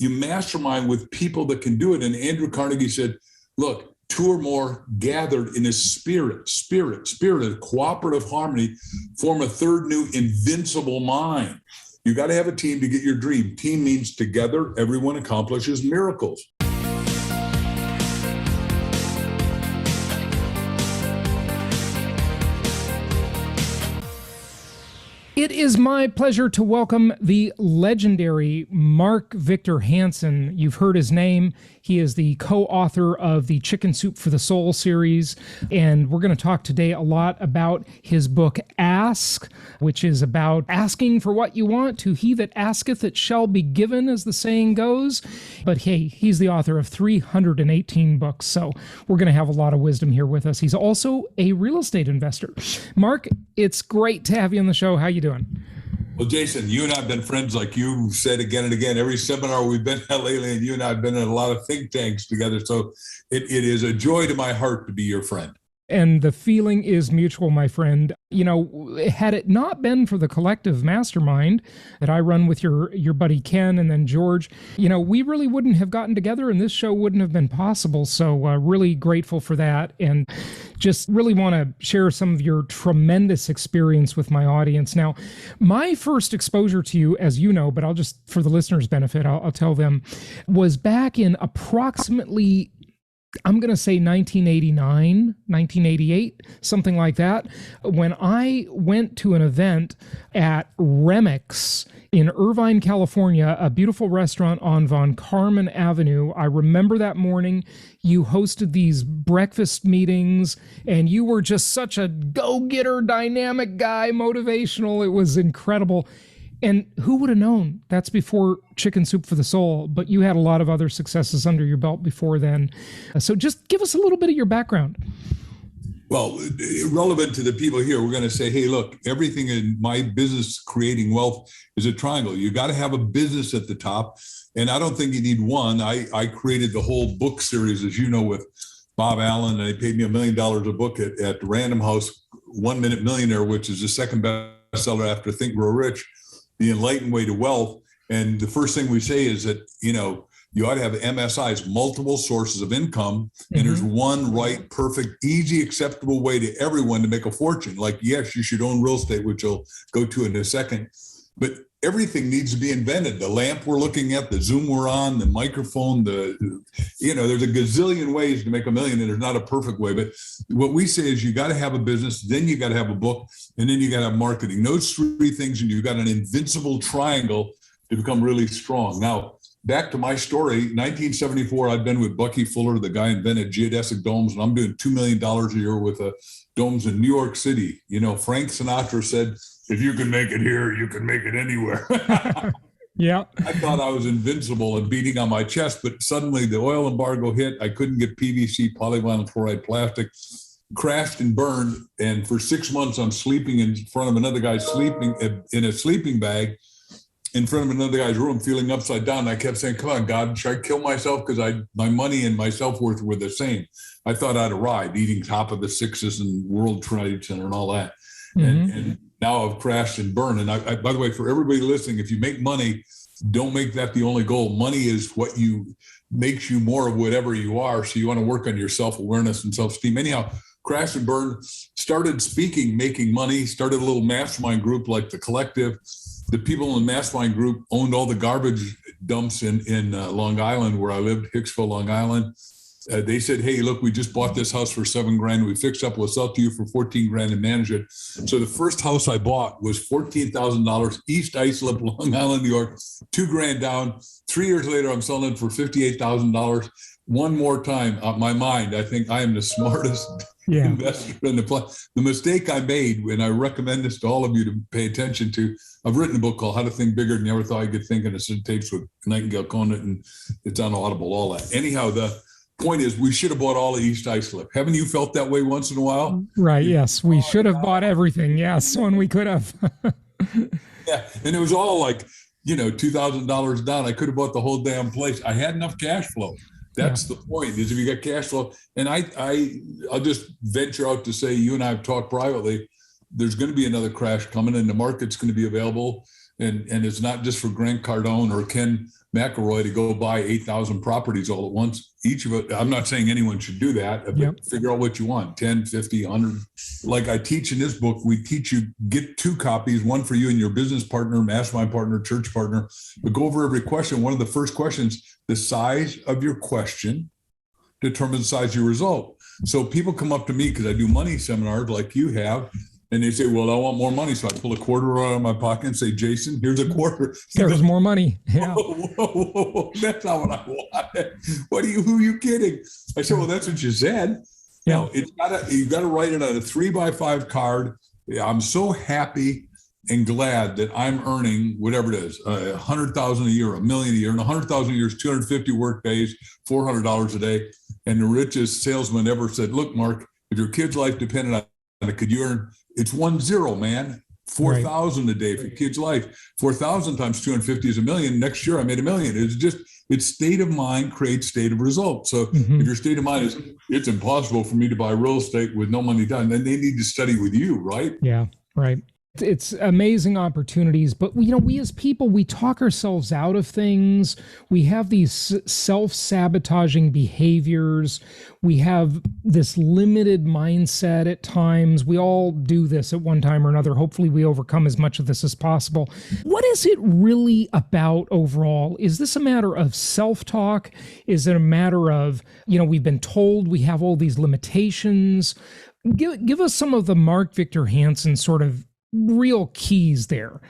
you mastermind with people that can do it. And Andrew Carnegie said, look, two or more gathered in a spirit of cooperative harmony, form a third new invincible mind. You got to have a team to get your dream. Team means together, everyone accomplishes miracles. It is my pleasure to welcome the legendary Mark Victor Hansen. You've heard his name. He is the co-author of the Chicken Soup for the Soul series, and we're going to talk today a lot about his book, Ask, which is about asking for what you want. To he that asketh, it shall be given, as the saying goes. But hey, he's the author of 318 books, so we're going to have a lot of wisdom here with us. He's also a real estate investor. Mark, it's great to have you on the show. How you doing? Well, Jason, you and I have been friends, like you said again and again. Every seminar we've been at lately, and you and I have been in a lot of think tanks together. So it is a joy to my heart to be your friend. And the feeling is mutual, my friend. You know, had it not been for the collective mastermind that I run with your buddy Ken and then George, you know, we really wouldn't have gotten together and this show wouldn't have been possible. So really grateful for that, and just really want to share some of your tremendous experience with my audience. Now, my first exposure to you, as you know, but I'll just, for the listeners' benefit, I'll tell them, was back in approximately, I'm going to say 1989, 1988, something like that, when I went to an event at Remix in Irvine, California, a beautiful restaurant on Von Carmen Avenue. I remember that morning you hosted these breakfast meetings, and you were just such a go-getter, dynamic guy, motivational. It was incredible. And who would have known? That's before Chicken Soup for the Soul, but you had a lot of other successes under your belt before then. So just give us a little bit of your background. Well, relevant to the people here, we're going to say, hey, look, everything in my business creating wealth is a triangle. You got to have a business at the top. And I don't think you need one. I created the whole book series, as you know, with Bob Allen, and they paid me $1 million a book at Random House, 1 Minute Millionaire, which is the second bestseller after Think, Grow Rich, the Enlightened Way to Wealth. And the first thing we say is that, you know, you ought to have MSIs, multiple sources of income, and there's one right, perfect, easy, acceptable way to everyone to make a fortune. Like, yes, you should own real estate, which I'll go to in a second, but everything needs to be invented. The lamp we're looking at, the Zoom we're on, the microphone, there's a gazillion ways to make $1 million, and there's not a perfect way. But what we say is you got to have a business, then you got to have a book, and then you got to have marketing. Those three things, and you've got an invincible triangle to become really strong. Now, back to my story, 1974, I'd been with Bucky Fuller, the guy who invented geodesic domes, and I'm doing $2 million a year with domes in New York City. You know, Frank Sinatra said, if you can make it here, you can make it anywhere. Yeah. I thought I was invincible and beating on my chest, but suddenly the oil embargo hit. I couldn't get PVC, polyvinyl chloride plastic, crashed and burned. And for 6 months, I'm sleeping in front of another guy, sleeping in a sleeping bag in front of another guy's room, feeling upside down. I kept saying, come on, God, should I kill myself? Because my money and my self-worth were the same. I thought I'd arrived, eating top of the sixes and World Trade Center and all that. And now I've crashed and burned. And I, by the way, for everybody listening, if you make money, don't make that the only goal. Money is what makes you more of whatever you are. So you want to work on your self-awareness and self-esteem. Anyhow, crashed and burned, started speaking, making money, started a little mastermind group like the Collective. The people in the mastermind group owned all the garbage dumps in Long Island, where I lived, Hicksville, Long Island. They said, hey, look, we just bought this house for $7,000. We fixed up, we'll sell it to you for $14,000 and manage it. So the first house I bought was $14,000, East Islip, Long Island, New York, $2,000 down. 3 years later, I'm selling it for $58,000. One more time, my mind, I think I am the smartest investor in the planet. The mistake I made, and I recommend this to all of you to pay attention to, I've written a book called How to Think Bigger Than You Ever Thought You Could Think, and it's in tapes with Nightingale Conant, and it's on Audible, all that. Anyhow, the point is, we should have bought all the East Islip. Haven't you felt that way once in a while? Right, yes. We should have bought everything, yes, when we could have. Yeah, and it was all like, $2,000 down. I could have bought the whole damn place. I had enough cash flow. That's the point, is if you got cash flow. And I'll just venture out to say, you and I have talked privately, there's going to be another crash coming, and the market's going to be available. And it's not just for Grant Cardone or Ken McElroy to go buy 8,000 properties all at once. Each of it, I'm not saying anyone should do that, but Yep. figure out what you want, 10, 50, 100. Like I teach in this book, we teach you get 2 copies, one for you and your business partner, mastermind partner, church partner, but go over every question. One of the first questions, the size of your question determines the size of your result. So people come up to me because I do money seminars like you have, and they say, well, I want more money. So I pull a quarter out of my pocket and say, Jason, here's a quarter. There's more money. Yeah. Whoa, that's not what I want. Who are you kidding? I said, well, that's what you said. Yeah. No, you gotta write it on a 3x5 card. I'm so happy and glad that I'm earning whatever it is, 100,000 a year, $1 million a year, and 100,000 a year is 250 work days, $400 a day. And the richest salesman ever said, look, Mark, if your kid's life depended on it, could you earn? It's 10, man. 4,000 a day for your kid's life. 4,000 times 250 is $1 million. Next year I made $1 million. It's state of mind creates state of result. So if your state of mind is it's impossible for me to buy real estate with no money down, then they need to study with you, right? Yeah, right. It's amazing opportunities, but we as people, we talk ourselves out of things. We have these self-sabotaging behaviors. We have this limited mindset at times. We all do this at one time or another. Hopefully we overcome as much of this as possible. What is it really about overall? Is this a matter of self-talk? Is it a matter of, we've been told we have all these limitations? Give us some of the Mark Victor Hansen sort of real keys there.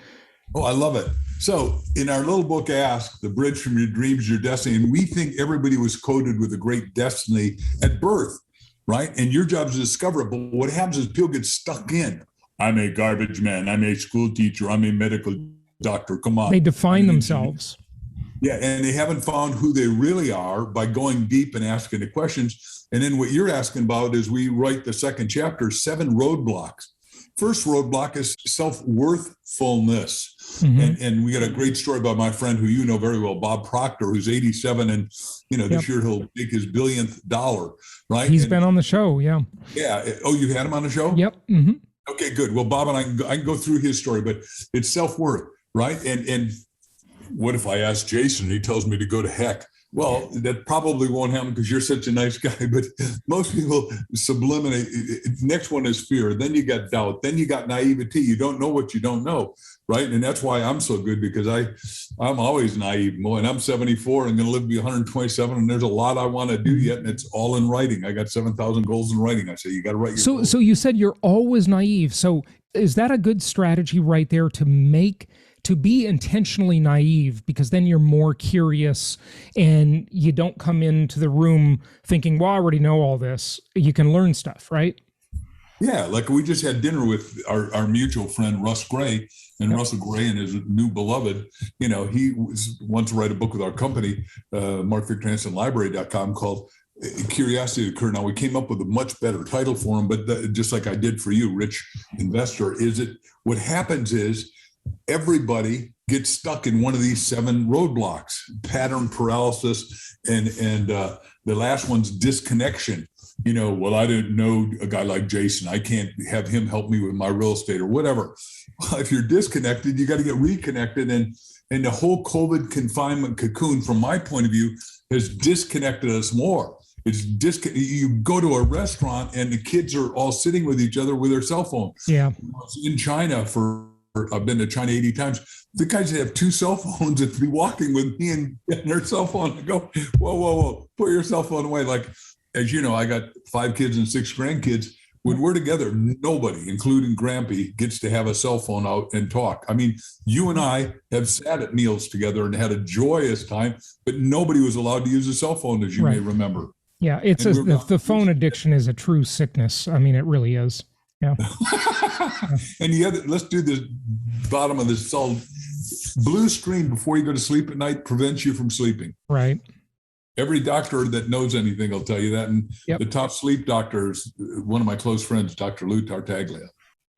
Oh, I love it. So in our little book, Ask, The Bridge from Your Dreams to Your Destiny, and we think everybody was coded with a great destiny at birth, right? And your job is to discover it. But what happens is people get stuck in. I'm a garbage man. I'm a school teacher. I'm a medical doctor. Come on. They define themselves. Yeah, and they haven't found who they really are by going deep and asking the questions. And then what you're asking about is we write the second chapter, 7 roadblocks. First roadblock is self-worthfulness. And we got a great story about my friend who you know very well, Bob Proctor, who's 87. And, this year he'll make his billionth dollar, right? He's been on the show. Yeah. Yeah. Oh, you had him on the show? Yep. Okay, good. Well, Bob and I can go through his story, but it's self-worth, right? And what if I ask Jason and he tells me to go to heck? Well, that probably won't happen because you're such a nice guy, but most people subliminate. Next one is fear. Then you got doubt. Then you got naivety. You don't know what you don't know, right? And that's why I'm so good because I'm always naive. And I'm 74 and going to live to be 127. And there's a lot I want to do yet. And it's all in writing. I got 7,000 goals in writing. I say, you got to write your goals. So you said you're always naive. So is that a good strategy right there to be intentionally naive, because then you're more curious and you don't come into the room thinking, well, I already know all this. You can learn stuff, right? Yeah, like we just had dinner with our mutual friend, Russ Gray, and Russell Gray and his new beloved, he wants to write a book with our company, Mark Victor Hansen Library.com, called Curiosity to Occur. Now, we came up with a much better title for him, but just like I did for you, Rich Investor, what happens is, everybody gets stuck in one of these 7 roadblocks, pattern paralysis, and the last one's disconnection. Well, I didn't know a guy like Jason. I can't have him help me with my real estate or whatever. Well, if you're disconnected, you got to get reconnected. And the whole COVID confinement cocoon, from my point of view, has disconnected us more. You go to a restaurant and the kids are all sitting with each other with their cell phone. Yeah. In China I've been to China 80 times. The guys that have 2 cell phones that be walking with me and their cell phone and go, whoa, put your cell phone away. Like, as you know, I got 5 kids and 6 grandkids. When we're together, nobody, including Grampy, gets to have a cell phone out and talk. I mean, you and I have sat at meals together and had a joyous time, but nobody was allowed to use a cell phone, as you may remember. Yeah, the phone addiction is a true sickness. I mean, it really is. Yeah. And let's do the bottom of this. All blue screen before you go to sleep at night prevents you from sleeping. Right. Every doctor that knows anything will tell you that. And the top sleep doctor is one of my close friends, Dr. Lou Tartaglia.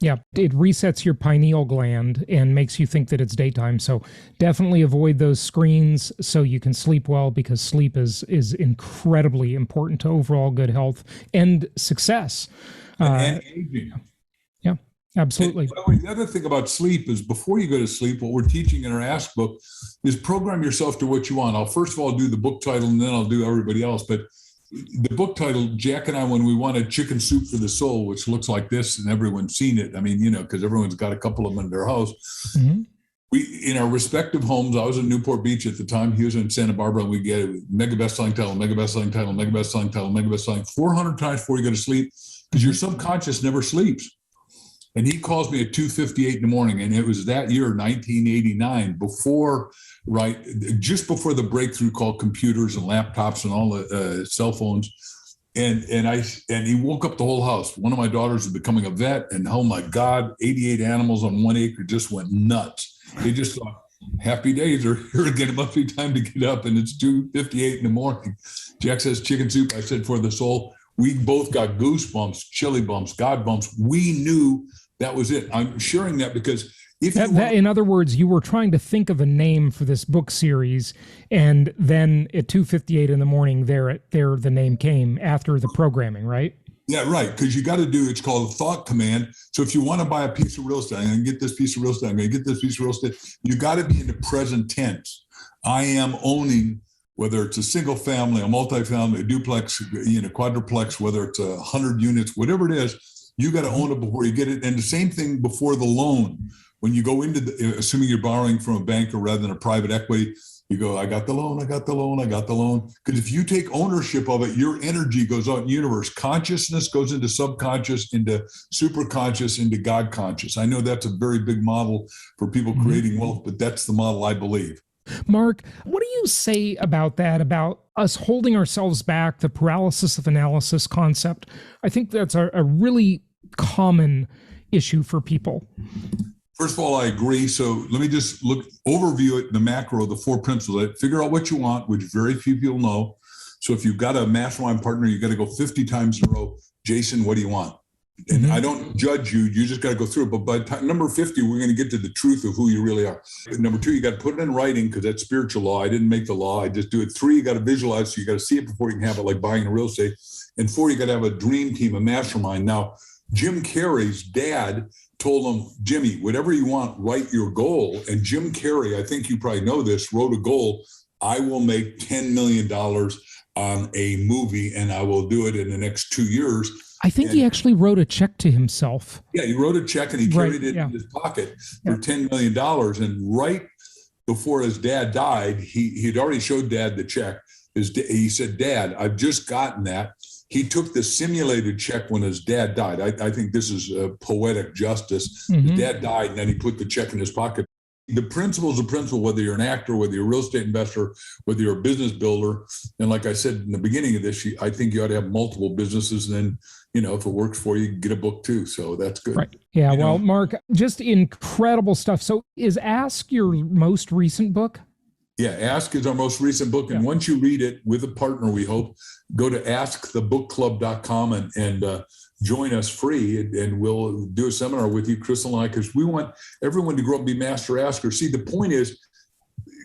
Yeah, it resets your pineal gland and makes you think that it's daytime. So definitely avoid those screens so you can sleep well, because sleep is incredibly important to overall good health and success. And aging. Yeah. Absolutely. And by the way, the other thing about sleep is before you go to sleep, what we're teaching in our Ask book is program yourself to what you want. I'll first of all do the book title and then I'll do everybody else. But the book title, Jack and I, when we wanted Chicken Soup for the Soul, which looks like this and everyone's seen it. I mean, because everyone's got a couple of them in their house. Mm-hmm. We, in our respective homes, I was in Newport Beach at the time. He was in Santa Barbara, and we get it, mega best-selling title, mega best-selling title, mega best-selling title, mega best-selling 400 times before you go to sleep, because your subconscious never sleeps. And he calls me at 2:58 in the morning, and it was that year, 1989, just before the breakthrough called computers and laptops and all the cell phones. And he woke up the whole house. One of my daughters was becoming a vet, and oh my God, 88 animals on 1 acre just went nuts. They just thought, happy days are here again. It must be time to get up, and it's 2:58 in the morning. Jack says chicken soup. I said for the soul. We both got goosebumps, chilly bumps, God bumps. We knew that was it. I'm sharing that because in other words, you were trying to think of a name for this book series, and then at 2:58 in the morning, the name came after the programming, right? Yeah, right. Because you got to do, it's called a thought command. So if you want to buy a piece of real estate, I'm going to get this piece of real estate, I'm going to get this piece of real estate, you got to be in the present tense. I am owning, whether it's a single family, a multifamily, a duplex, quadruplex, whether it's 100 units, whatever it is, you got to own it before you get it. And the same thing before the loan. When you go into assuming you're borrowing from a banker rather than a private equity, you go, I got the loan, I got the loan, I got the loan. Because if you take ownership of it, your energy goes out in the universe. Consciousness goes into subconscious, into superconscious, into God conscious. I know that's a very big model for people creating wealth, but that's the model I believe. Mark, what do you say about that, about us holding ourselves back, the paralysis of analysis concept? I think that's a really common issue for people. First of all, I agree. So let me just overview it, the macro, the 4 principles. Figure out what you want, which very few people know. So if you've got a mastermind partner, you got to go 50 times in a row. Jason, what do you want? And I don't judge you. You just got to go through it. But by number 50, we're going to get to the truth of who you really are. Number 2, you got to put it in writing because that's spiritual law. I didn't make the law. I just do it. 3, you got to visualize. So you got to see it before you can have it, like buying a real estate. And 4, you got to have a dream team, a mastermind. Now, Jim Carrey's dad told him, Jimmy, whatever you want, write your goal. And Jim Carrey, I think you probably know this, wrote a goal. I will make $10 million on a movie, and I will do it in the next 2 years. I think he actually wrote a check to himself. Yeah, he wrote a check and he carried it in his pocket for $10 million. And right before his dad died, he'd already showed Dad the check. He said, Dad, I've just gotten that. He took the simulated check when his dad died. I think this is poetic justice. His dad died, and then he put the check in his pocket. The principle is a principle, whether you're an actor, whether you're a real estate investor, whether you're a business builder. And like I said in the beginning of this, I think you ought to have multiple businesses. And then, if it works for you, get a book too. So that's good. Right. Yeah. Well, Mark, just incredible stuff. So is Ask your most recent book? Yeah, Ask is our most recent book. And once you read it with a partner, we hope, go to askthebookclub.com and join us free. And we'll do a seminar with you, Crystal and I, because we want everyone to grow up and be master askers. See, the point is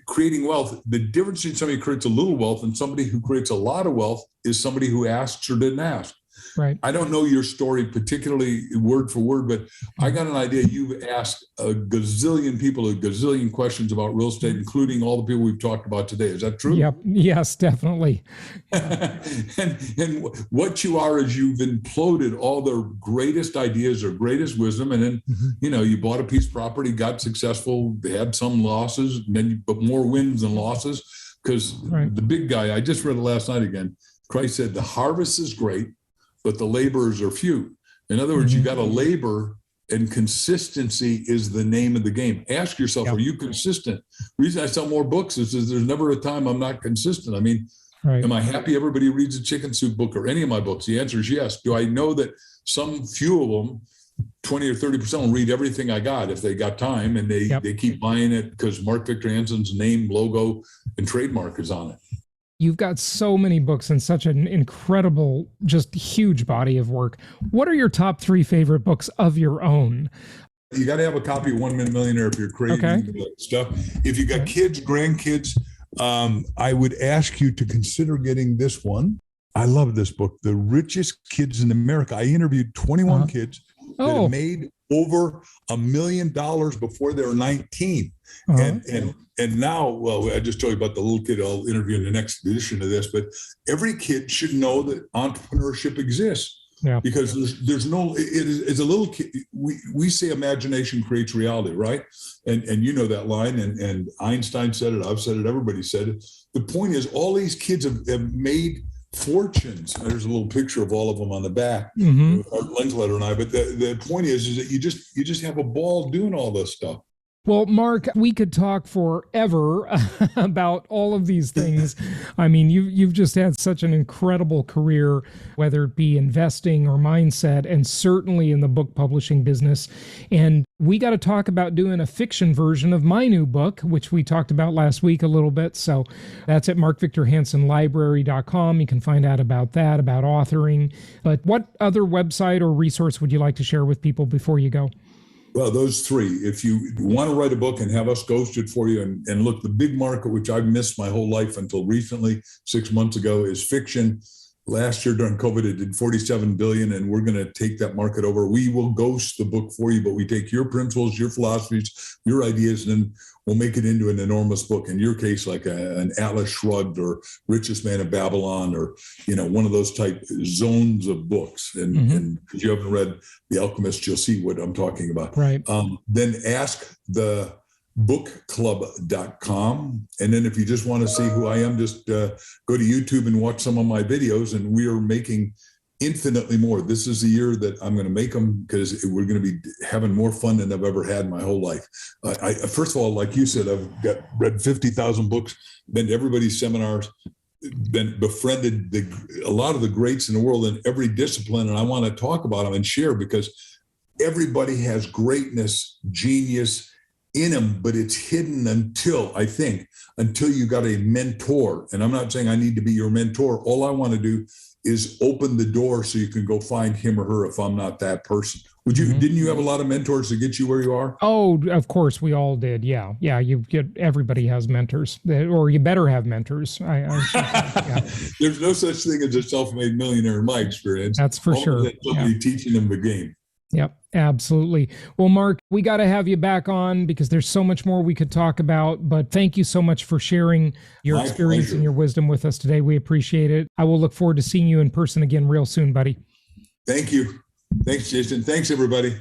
creating wealth. The difference between somebody who creates a little wealth and somebody who creates a lot of wealth is somebody who asks or didn't ask. Right. I don't know your story particularly word for word, but I got an idea. You've asked a gazillion people a gazillion questions about real estate, including all the people we've talked about today. Is that true? Yep. Yes, definitely. and what you are is you've imploded all their greatest ideas or greatest wisdom. And then, you bought a piece of property, got successful, had some losses, but more wins than losses. Because the big guy, I just read it last night again. Christ said, the harvest is great, but the laborers are few. In other words, you got to labor, and consistency is the name of the game. Ask yourself, are you consistent? The reason I sell more books is there's never a time I'm not consistent. I mean, am I happy everybody reads a Chicken Soup book or any of my books? The answer is yes. Do I know that some few of them, 20 or 30% will read everything I got if they got time, and they keep buying it because Mark Victor Hansen's name, logo, and trademark is on it. You've got so many books and such an incredible, just huge body of work. What are your top 3 favorite books of your own? You got to have a copy of 1 Minute Millionaire if you're creating stuff. If you got kids, grandkids, I would ask you to consider getting this one. I love this book, The Richest Kids in America. I interviewed 21 kids that have made over $1 million before they were 19. Uh-huh. And now, well, I just told you about the little kid I'll interview in the next edition of this, but every kid should know that entrepreneurship exists. Yeah. Because there's no, it's a little kid. We say imagination creates reality, right? And you know that line, and Einstein said it, I've said it, everybody said it. The point is, all these kids have made fortunes. There's a little picture of all of them on the back, Linkletter and I. But the point is that you just have a ball doing all this stuff. Well, Mark, we could talk forever about all of these things. I mean, you've just had such an incredible career, whether it be investing or mindset, and certainly in the book publishing business. And we got to talk about doing a fiction version of my new book, which we talked about last week a little bit. So that's at markvictorhansenlibrary.com. You can find out about that, about authoring. But what other website or resource would you like to share with people before you go? Well, those three. If you want to write a book and have us ghost it for you, and look, the big market, which I've missed my whole life until recently, 6 months ago, is fiction. Last year during COVID, it did 47 billion, and we're going to take that market over. We will ghost the book for you, but we take your principles, your philosophies, your ideas, and then we'll make it into an enormous book. In your case, like an Atlas Shrugged or Richest Man in Babylon, or one of those type zones of books. And if you haven't read The Alchemist, you'll see what I'm talking about. Right. Then ask the bookclub.com. And then if you just want to see who I am, just go to YouTube and watch some of my videos. And we are making infinitely more. This is the year that I'm going to make them, because we're going to be having more fun than I've ever had in my whole life. First of all, like you said, I've read 50,000 books, been to everybody's seminars, befriended a lot of the greats in the world in every discipline. And I want to talk about them and share, because everybody has greatness, genius in them, but it's hidden until you got a mentor. And I'm not saying I need to be your mentor. All I want to do is open the door so you can go find him or her if I'm not that person. Didn't you have a lot of mentors to get you where you are? Oh, of course, we all did. Yeah. Everybody has mentors, or you better have mentors. Yeah. There's no such thing as a self-made millionaire in my experience. That's for sure. Somebody teaching them the game. Yep, absolutely. Well, Mark, we got to have you back on, because there's so much more we could talk about. But thank you so much for sharing your experience and your wisdom with us today. We appreciate it. I will look forward to seeing you in person again real soon, buddy. Thank you. Thanks, Jason. Thanks, everybody.